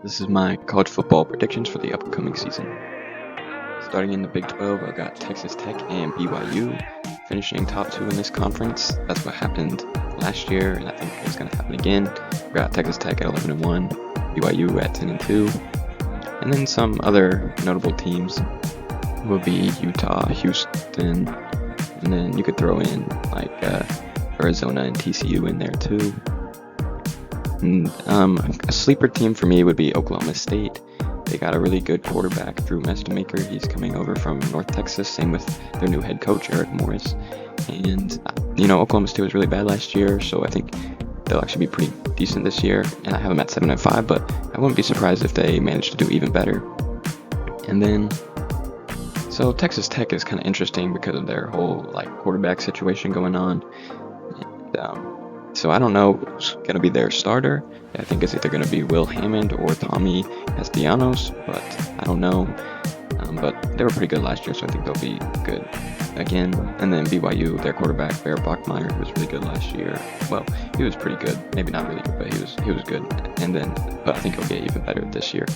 This is my college football predictions for the upcoming season. Starting in the Big 12, I got Texas Tech and BYU finishing top 2 in this conference. That's what happened last year, and I think it's going to happen again. We got Texas Tech at 11-1, BYU at 10-2, and then some other notable teams will be Utah, Houston, and then you could throw in like Arizona and TCU in there too. And a sleeper team for me would be Oklahoma State. They got a really good quarterback, Drew Mestemaker. He's coming over from North Texas, same with their new head coach, Eric Morris. And, Oklahoma State was really bad last year, so I think they'll actually be pretty decent this year. And I have them at 7-5, but I wouldn't be surprised if they manage to do even better. And then, so Texas Tech is kind of interesting because of their whole, quarterback situation going on. And, so I don't know who's going to be their starter. I think it's either going to be Will Hammond or Tommy Castellanos, but I don't know. But they were pretty good last year, so I think they'll be good again. And then BYU, their quarterback, Bear Bachmeier, who was really good last year. Well, he was pretty good. Maybe not really good, but he was good. But I think he'll get even better this year.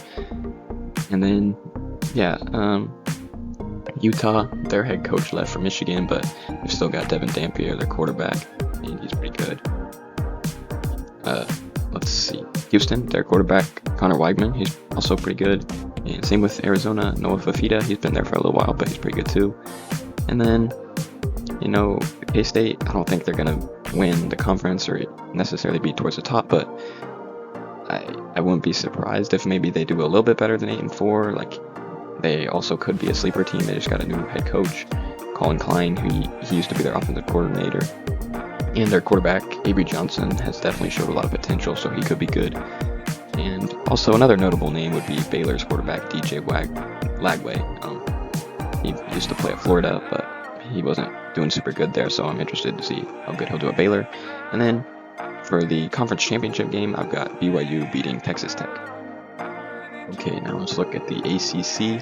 And then, Utah, their head coach left for Michigan, but they've still got Devin Dampier, their quarterback, and he's pretty good. Let's see. Houston, their quarterback, Connor Weigman, he's also pretty good. And same with Arizona, Noah Fafita, he's been there for a little while, but he's pretty good too. And then, K-State, I don't think they're going to win the conference or necessarily be towards the top, but I wouldn't be surprised if maybe they do a little bit better than 8-4. They also could be a sleeper team. They just got a new head coach, Colin Klein, who he used to be their offensive coordinator. And their quarterback, Avery Johnson, has definitely showed a lot of potential, so he could be good. And also another notable name would be Baylor's quarterback, DJ Lagway. He used to play at Florida, but he wasn't doing super good there, so I'm interested to see how good he'll do at Baylor. And then for the conference championship game, I've got BYU beating Texas Tech. Okay, now let's look at the ACC.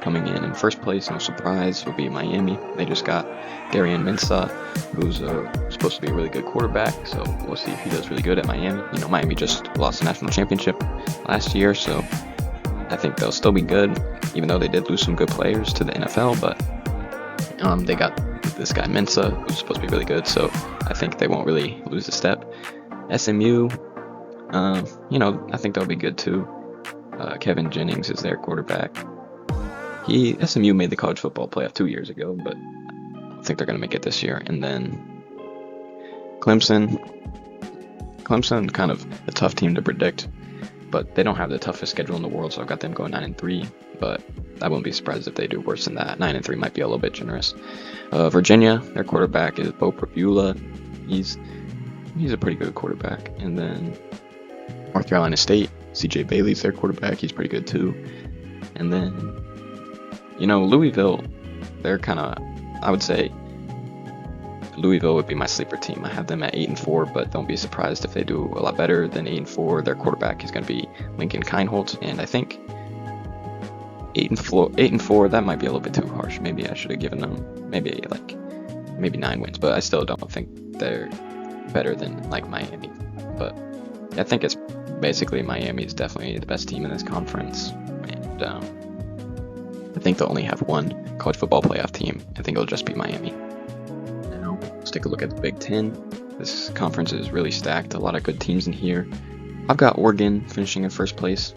Coming in first place, no surprise, will be Miami. They just got Darian Mensah, who's supposed to be a really good quarterback, so we'll see if he does really good at Miami. Miami just lost the national championship last year, so I think they'll still be good, even though they did lose some good players to the NFL, but they got this guy Mensah, who's supposed to be really good, so I think they won't really lose a step. SMU, I think they'll be good too. Kevin Jennings is their quarterback. SMU made the college football playoff 2 years ago, but I don't think they're going to make it this year. And then Clemson, kind of a tough team to predict, but they don't have the toughest schedule in the world, so I've got them going 9-3, but I wouldn't be surprised if they do worse than that. 9-3 might be a little bit generous. Virginia, their quarterback is Bo Prabula. He's a pretty good quarterback. And then North Carolina State, CJ Bailey's their quarterback. He's pretty good too. And then Louisville, they're I would say Louisville would be my sleeper team. I have them at 8-4, but don't be surprised if they do a lot better than 8-4. Their quarterback is going to be Lincoln Kienholz, and I think 8-4, that might be a little bit too harsh. Maybe I should have given them maybe 9 wins, but I still don't think they're better than Miami. But I think it's basically Miami is definitely the best team in this conference, and I think they'll only have one college football playoff team. I think it'll just be Miami. Now, let's take a look at the Big Ten. This conference is really stacked. A lot of good teams in here. I've got Oregon finishing in first place.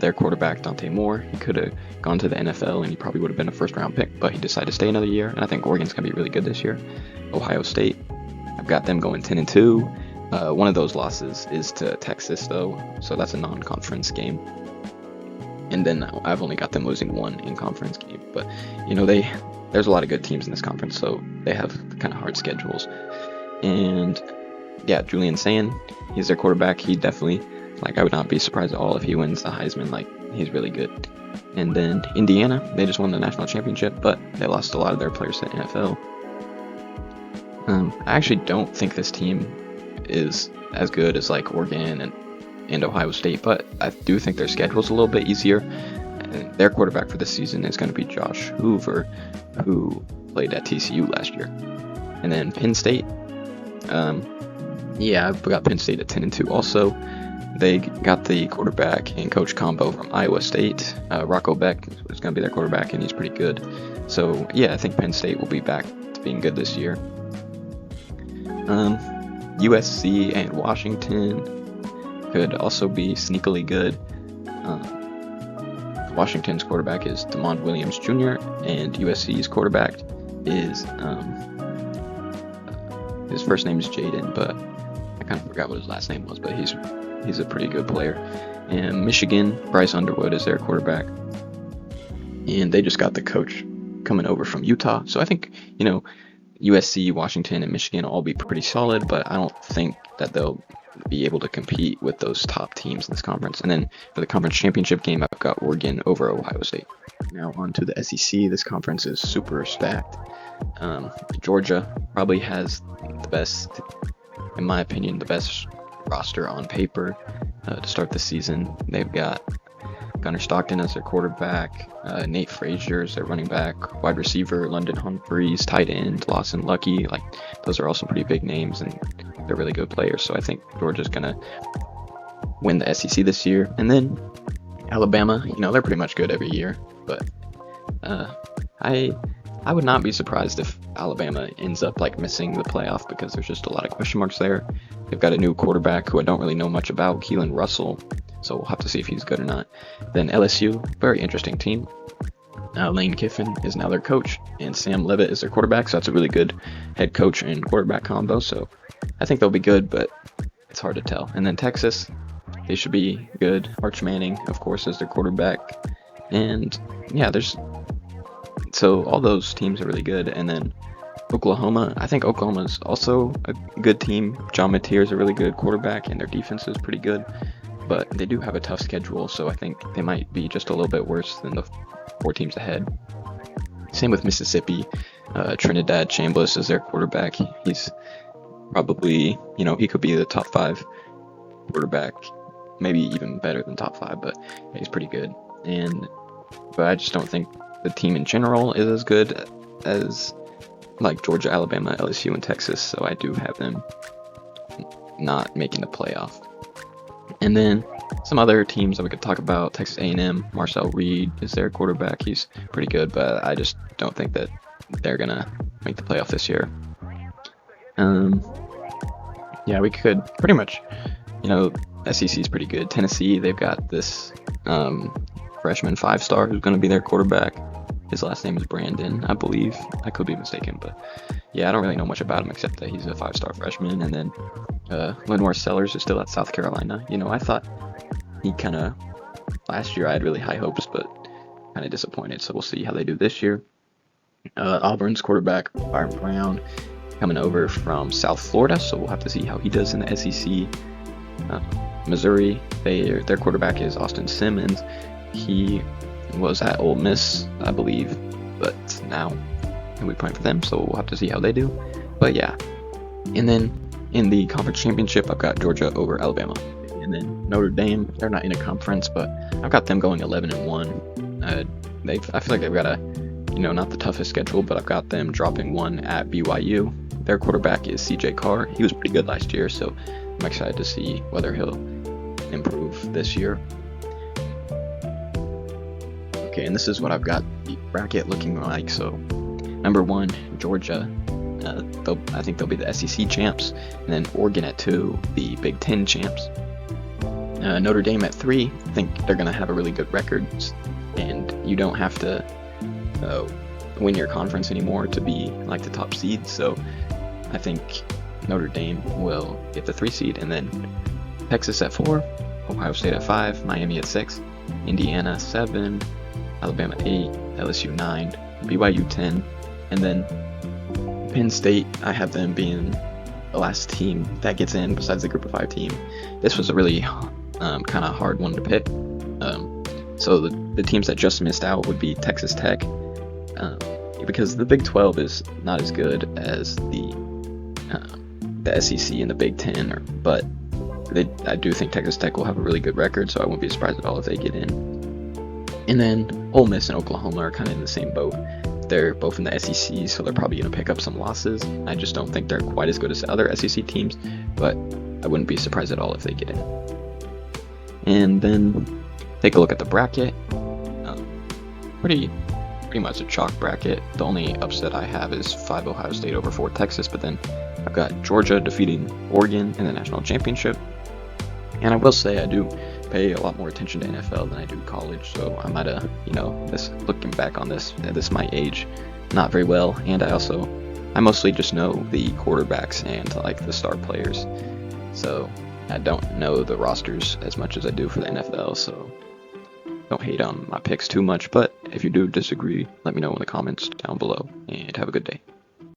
Their quarterback, Dante Moore, he could have gone to the NFL and he probably would have been a first-round pick, but he decided to stay another year, and I think Oregon's going to be really good this year. Ohio State, I've got them going 10-2. One of those losses is to Texas, though, so that's a non-conference game. And then I've only got them losing one in conference game. But, there's a lot of good teams in this conference, so they have kind of hard schedules. And, Julian Sayin, he's their quarterback. He definitely, I would not be surprised at all if he wins the Heisman. He's really good. And then Indiana, they just won the national championship, but they lost a lot of their players to the NFL. I actually don't think this team is as good as, Oregon and Ohio State, but I do think their schedule's a little bit easier. And their quarterback for this season is going to be Josh Hoover, who played at TCU last year. And then Penn State, I've got Penn State at 10-2 also. they got the quarterback and coach combo from Iowa State. Rocco Beck is going to be their quarterback, and he's pretty good. So, yeah, I think Penn State will be back to being good this year. USC and Washington could also be sneakily good. Washington's quarterback is Demond Williams Jr., and USC's quarterback is, his first name is Jaden, but I kind of forgot what his last name was, but he's a pretty good player. And Michigan, Bryce Underwood is their quarterback, and they just got the coach coming over from Utah. So I think, USC, Washington, and Michigan will all be pretty solid, but I don't think that they'll be able to compete with those top teams in this conference. And then for the conference championship game, I've got Oregon over Ohio State. Now on to the SEC. This conference is super stacked. Georgia probably has the best, in my opinion, the best roster on paper to start the season. They've got Gunnar Stockton as their quarterback, Nate Frazier as their running back, wide receiver London Humphreys, tight end Lawson Lucky. Like, those are all some pretty big names, and they're really good players. So I think Georgia's gonna win the SEC this year. And then Alabama, they're pretty much good every year, but I would not be surprised if Alabama ends up missing the playoff, because there's just a lot of question marks there. They've got a new quarterback who I don't really know much about, Keelan Russell, so we'll have to see if he's good or not. Then LSU, very interesting team. Lane Kiffin is now their coach, and Sam Leavitt is their quarterback, so that's a really good head coach and quarterback combo, so I think they'll be good, but it's hard to tell. And then Texas, they should be good. Arch Manning, of course, is their quarterback, and yeah, so all those teams are really good. And then Oklahoma, I think Oklahoma's also a good team. John Mateer is a really good quarterback, and their defense is pretty good, but they do have a tough schedule, so I think they might be just a little bit worse than the 4 teams ahead. Same with Mississippi. Trinidad Chambliss is their quarterback. He's probably, he could be the top 5 quarterback, maybe even better than top 5, but he's pretty good. But I just don't think the team in general is as good as Georgia, Alabama, LSU, and Texas, so I do have them not making the playoff. And then some other teams that we could talk about: Texas A&M, Marcel Reed is their quarterback. He's pretty good, but I just don't think that they're gonna make the playoff this year. Yeah, we could pretty much, SEC is pretty good. Tennessee, they've got this freshman 5-star who's going to be their quarterback. His last name is Brandon, I believe. I could be mistaken, but yeah, I don't really know much about him except that he's a 5-star freshman. And then Lenore Sellers is still at South Carolina. I thought last year I had really high hopes, but kind of disappointed. So we'll see how they do this year. Auburn's quarterback, Byron Brown, coming over from South Florida, so we'll have to see how he does in the SEC. Missouri, their quarterback is Austin Simmons. He was at Ole Miss, I believe, but now he'll be playing for them, so we'll have to see how they do. But yeah, and then in the conference championship, I've got Georgia over Alabama. And then Notre Dame, they're not in a conference, but I've got them going 11-1. I feel like they've got not the toughest schedule, but I've got them dropping one at BYU. Their quarterback is CJ Carr. He was pretty good last year, so I'm excited to see whether he'll improve this year. Okay, and this is what I've got the bracket looking like. So, number 1, Georgia. I think they'll be the SEC champs. And then Oregon at 2, the Big Ten champs. Notre Dame at 3, I think they're going to have a really good record. And you don't have to win your conference anymore to be the top seed. So, I think Notre Dame will get the 3 seed. And then Texas at 4, Ohio State at 5, Miami at 6, Indiana 7, Alabama 8, LSU 9, BYU 10, and then Penn State, I have them being the last team that gets in besides the group of 5 team. This was a really kind of hard one to pick. So the teams that just missed out would be Texas Tech, because the Big 12 is not as good as the SEC and the Big 10, but I do think Texas Tech will have a really good record, so I won't be surprised at all if they get in. And then Ole Miss and Oklahoma are kind of in the same boat. They're both in the SEC, so they're probably going to pick up some losses. I just don't think they're quite as good as the other SEC teams, but I wouldn't be surprised at all if they get in. And then take a look at the bracket. Pretty much a chalk bracket. The only upset I have is 5 Ohio State over 4 Texas, but then I've got Georgia defeating Oregon in the national championship. And I will say I do pay a lot more attention to NFL than I do college, so I might have, this looking back on this, at this my age, not very well. And I mostly just know the quarterbacks and like the star players, so I don't know the rosters as much as I do for the NFL, so don't hate on my picks too much. But if you do disagree, let me know in the comments down below, and have a good day.